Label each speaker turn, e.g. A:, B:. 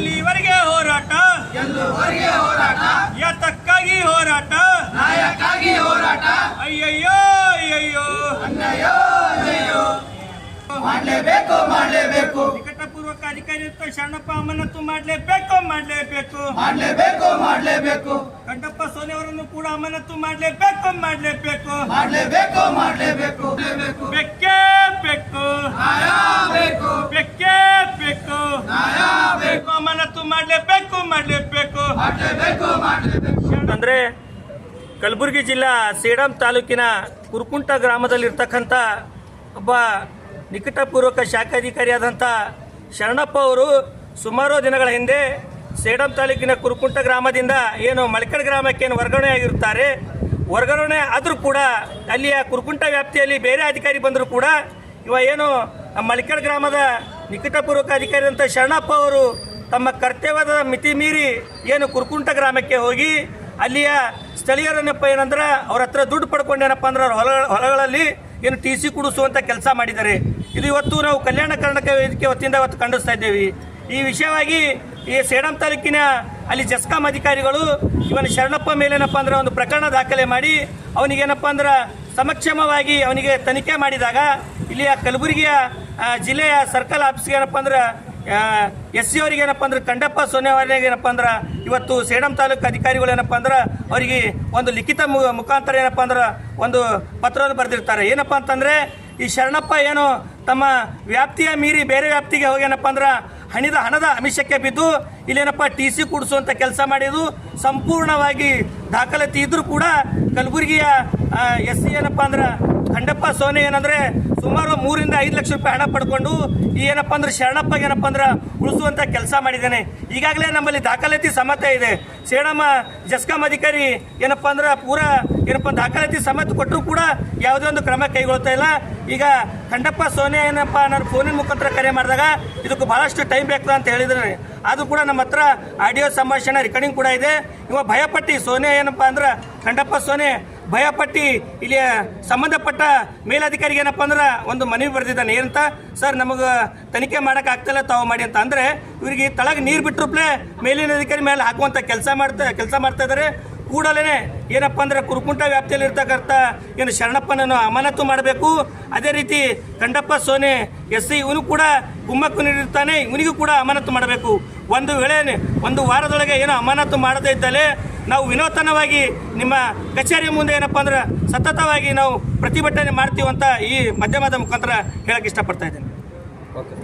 A: ಎಲ್ಲಿವರೆಗೆ ಹೋರಾಟ ಯಾತಕ್ಕಾಗಿ ಹೋರಾಟ ಅಯ್ಯಯ್ಯೋ ಅಯ್ಯಯ್ಯೋ
B: ಮಾಡಲೇಬೇಕು
A: ನಿಕಟಪೂರ್ವಕ ಅಧಿಕಾರಿಯುಕ್ತ ಶರಣಪ್ಪ ಅಮಾನತು ಮಾಡಲೇಬೇಕು ಕಂಠಪ್ಪ ಸೋನಿ ಅವರನ್ನು ಕೂಡ ಅಮಾನತು ಮಾಡಲೇಬೇಕು ಬೇಕೇ ಬೇಕು ಅಮಾನತು ಮಾಡಲೇಬೇಕು ಅಂದ್ರೆ ಕಲಬುರಗಿ ಜಿಲ್ಲಾ ಸೇಡಂ ತಾಲೂಕಿನ ಕುರುಕುಂಟ ಗ್ರಾಮದಲ್ಲಿರ್ತಕ್ಕಂಥ ಒಬ್ಬ ನಿಕಟಪೂರ್ವಕ ಶಾಖಾಧಿಕಾರಿಯಾದಂಥ ಶರಣಪ್ಪ ಅವರು ಸುಮಾರು ದಿನಗಳ ಹಿಂದೆ ಸೇಡಂ ತಾಲೂಕಿನ ಕುರುಕುಂಟ ಗ್ರಾಮದಿಂದ ಏನು ಮಳಕಡ್ ಗ್ರಾಮಕ್ಕೆ ಏನು ವರ್ಗಾವಣೆಯಾಗಿರುತ್ತಾರೆ. ವರ್ಗಾವಣೆ ಆದರೂ ಕೂಡ ಅಲ್ಲಿಯ ಕುರುಕುಂಟ ವ್ಯಾಪ್ತಿಯಲ್ಲಿ ಬೇರೆ ಅಧಿಕಾರಿ ಬಂದರೂ ಕೂಡ ಏನು ಮಳಕಡ್ ಗ್ರಾಮದ ನಿಕಟಪೂರ್ವಕ ಅಧಿಕಾರಿಯಾದಂಥ ಶರಣಪ್ಪ ಅವರು ತಮ್ಮ ಕರ್ತವ್ಯದ ಮಿತಿ ಮೀರಿ ಏನು ಕುರುಕುಂಟ ಗ್ರಾಮಕ್ಕೆ ಹೋಗಿ ಅಲ್ಲಿಯ ಸ್ಥಳೀಯರನ್ನಪ್ಪ ಏನಂದ್ರೆ ಅವ್ರ ಹತ್ರ ದುಡ್ಡು ಪಡ್ಕೊಂಡೇನಪ್ಪ ಅಂದ್ರೆ ಅವ್ರ ಹೊಲಗಳಲ್ಲಿ ಏನು TC ಕೊಡಿಸುವಂಥ ಕೆಲಸ ಮಾಡಿದ್ದಾರೆ. ಇದು ಇವತ್ತು ನಾವು ಕಲ್ಯಾಣ ಕರ್ನಾಟಕ ವೇದಿಕೆ ವತಿಯಿಂದ ಇವತ್ತು ಖಂಡಿಸ್ತಾ ಇದ್ದೇವೆ. ಈ ವಿಷಯವಾಗಿ ಈ ಸೇಡಂ ತಾಲೂಕಿನ ಅಲ್ಲಿ ಜಸ್ಕಾಂ ಅಧಿಕಾರಿಗಳು ಇವನ ಶರಣಪ್ಪ ಮೇಲೇನಪ್ಪ ಅಂದ್ರೆ ಒಂದು ಪ್ರಕರಣ ದಾಖಲೆ ಮಾಡಿ ಅವನಿಗೇನಪ್ಪ ಅಂದ್ರೆ ಸಮಕ್ಷಮವಾಗಿ ಅವನಿಗೆ ತನಿಖೆ ಮಾಡಿದಾಗ ಇಲ್ಲಿಯ ಕಲಬುರಗಿಯ ಜಿಲ್ಲೆಯ ಸರ್ಕಲ್ ಆಫೀಸ್ಗೆ ಏನಪ್ಪ ಅಂದ್ರೆ SC ಅವರಿಗೆ ಏನಪ್ಪ ಅಂದ್ರೆ ಕಂಠಪ್ಪ ಸೋನಿ ಅವರಿಗೆ ಏನಪ್ಪ ಅಂದ್ರೆ ಇವತ್ತು ಸೇಡಂ ತಾಲೂಕು ಅಧಿಕಾರಿಗಳು ಏನಪ್ಪ ಅಂದ್ರೆ ಅವರಿಗೆ ಒಂದು ಲಿಖಿತ ಮುಖಾಂತರ ಏನಪ್ಪ ಅಂದ್ರೆ ಒಂದು ಪತ್ರವನ್ನು ಬರೆದಿರ್ತಾರೆ. ಏನಪ್ಪ ಅಂತಂದರೆ ಈ ಶರಣಪ್ಪ ಏನು ತಮ್ಮ ವ್ಯಾಪ್ತಿಯ ಮೀರಿ ಬೇರೆ ವ್ಯಾಪ್ತಿಗೆ ಹೋಗಿ ಏನಪ್ಪ ಅಂದ್ರೆ ಹಣದ ಆಮಿಷಕ್ಕೆ ಬಿದ್ದು ಇಲ್ಲೇನಪ್ಪ TC ಕೊಡಿಸುವಂಥ ಕೆಲಸ ಮಾಡಿದ್ದು ಸಂಪೂರ್ಣವಾಗಿ ದಾಖಲಾತಿ ಇದ್ರೂ ಕೂಡ ಕಲಬುರಗಿಯ SC ಏನಪ್ಪ ಅಂದ್ರೆ ಕಂಠಪ್ಪ ಸೋನಿ ಏನಂದ್ರೆ ಸುಮಾರು 3 ರಿಂದ 5 ಲಕ್ಷ ರೂಪಾಯಿ ಹಣ ಪಡ್ಕೊಂಡು ಈ ಏನಪ್ಪ ಅಂದ್ರೆ ಶರಣಪ್ಪಗೆ ಏನಪ್ಪ ಅಂದ್ರೆ ಉಳಿಸುವಂಥ ಕೆಲಸ ಮಾಡಿದ್ದಾನೆ. ಈಗಾಗಲೇ ನಮ್ಮಲ್ಲಿ ದಾಖಲಾತಿ ಸಮ್ಮತ ಇದೆ. ಸೇಡಂ ಜಸ್ಕಾಂ ಅಧಿಕಾರಿ ಏನಪ್ಪ ಅಂದ್ರೆ ಪೂರಾ ಏನಪ್ಪ ದಾಖಲಾತಿ ಸಮ್ಮತ ಕೊಟ್ಟರು ಕೂಡ ಯಾವುದೇ ಒಂದು ಕ್ರಮ ಕೈಗೊಳ್ತಾ ಇಲ್ಲ. ಈಗ ಕಂಠಪ್ಪ ಸೋನಿ ಏನಪ್ಪ ನಾನು ಫೋನಿನ ಮುಖಾಂತರ ಕರೆ ಮಾಡಿದಾಗ ಇದಕ್ಕೆ ಬಹಳಷ್ಟು ಟೈಮ್ ಬೇಕಾ ಅಂತ ಹೇಳಿದ್ರೆ ಅದು ಕೂಡ ನಮ್ಮ ಹತ್ರ ಆಡಿಯೋ ಸಂಭಾಷಣೆ ರೆಕಾರ್ಡಿಂಗ್ ಕೂಡ ಇದೆ. ಇವ ಭಯಪಟ್ಟು ಸೋನಿ ಏನಪ್ಪ ಅಂದ್ರೆ ಕಂಠಪ್ಪ ಸೋನಿ ಭಯಪಟ್ಟು ಇಲ್ಲಿ ಸಂಬಂಧಪಟ್ಟ ಮೇಲಧಿಕಾರಿಗೆ ಏನಪ್ಪ ಅಂದ್ರೆ ಒಂದು ಮನವಿ ಬರೆದಿದ್ದಾನೆ. ಏನಂತ, ಸರ್ ನಮಗೆ ತನಿಖೆ ಮಾಡೋಕ್ಕಾಗ್ತಿಲ್ಲ ತಾವು ಮಾಡಿ ಅಂತ. ಅಂದರೆ ಇವರಿಗೆ ತಳಗೆ ನೀರು ಬಿಟ್ಟರುಪ್ಲೆ ಮೇಲಿನ ಅಧಿಕಾರಿ ಮೇಲೆ ಹಾಕುವಂಥ ಕೆಲಸ ಮಾಡ್ತಾ ಇದ್ದಾರೆ. ಕೂಡಲೇ ಏನಪ್ಪ ಅಂದ್ರೆ ಕುರುಕುಂಟ ವ್ಯಾಪ್ತಿಯಲ್ಲಿ ಇರ್ತಕ್ಕಂಥ ಏನು ಶರಣಪ್ಪನನ್ನು ಅಮಾನತು ಮಾಡಬೇಕು. ಅದೇ ರೀತಿ ಕಂಠಪ್ಪ ಸೋನಿ SC ಇವನು ಕೂಡ ಕುಮ್ಮಕ್ಕು ನೀಡಿರ್ತಾನೆ, ಇವನಿಗೂ ಕೂಡ ಅಮಾನತು ಮಾಡಬೇಕು. ಒಂದು ವೇಳೆ ಒಂದು ವಾರದೊಳಗೆ ಏನೋ ಅಮಾನತು ಮಾಡದೇ ಇದ್ದಲ್ಲಿ ನಾವು ವಿನೂತನವಾಗಿ ನಿಮ್ಮ ಕಚೇರಿಯ ಮುಂದೆ ಏನಪ್ಪ ಅಂದ್ರೆ ಸತತವಾಗಿ ನಾವು ಪ್ರತಿಭಟನೆ ಮಾಡ್ತೀವಂತ ಈ ಮಾಧ್ಯಮದ ಮುಖಾಂತರ ಹೇಳಕ್ಕೆ ಇಷ್ಟಪಡ್ತಾ ಇದ್ದೇನೆ.
C: ಓಕೆ.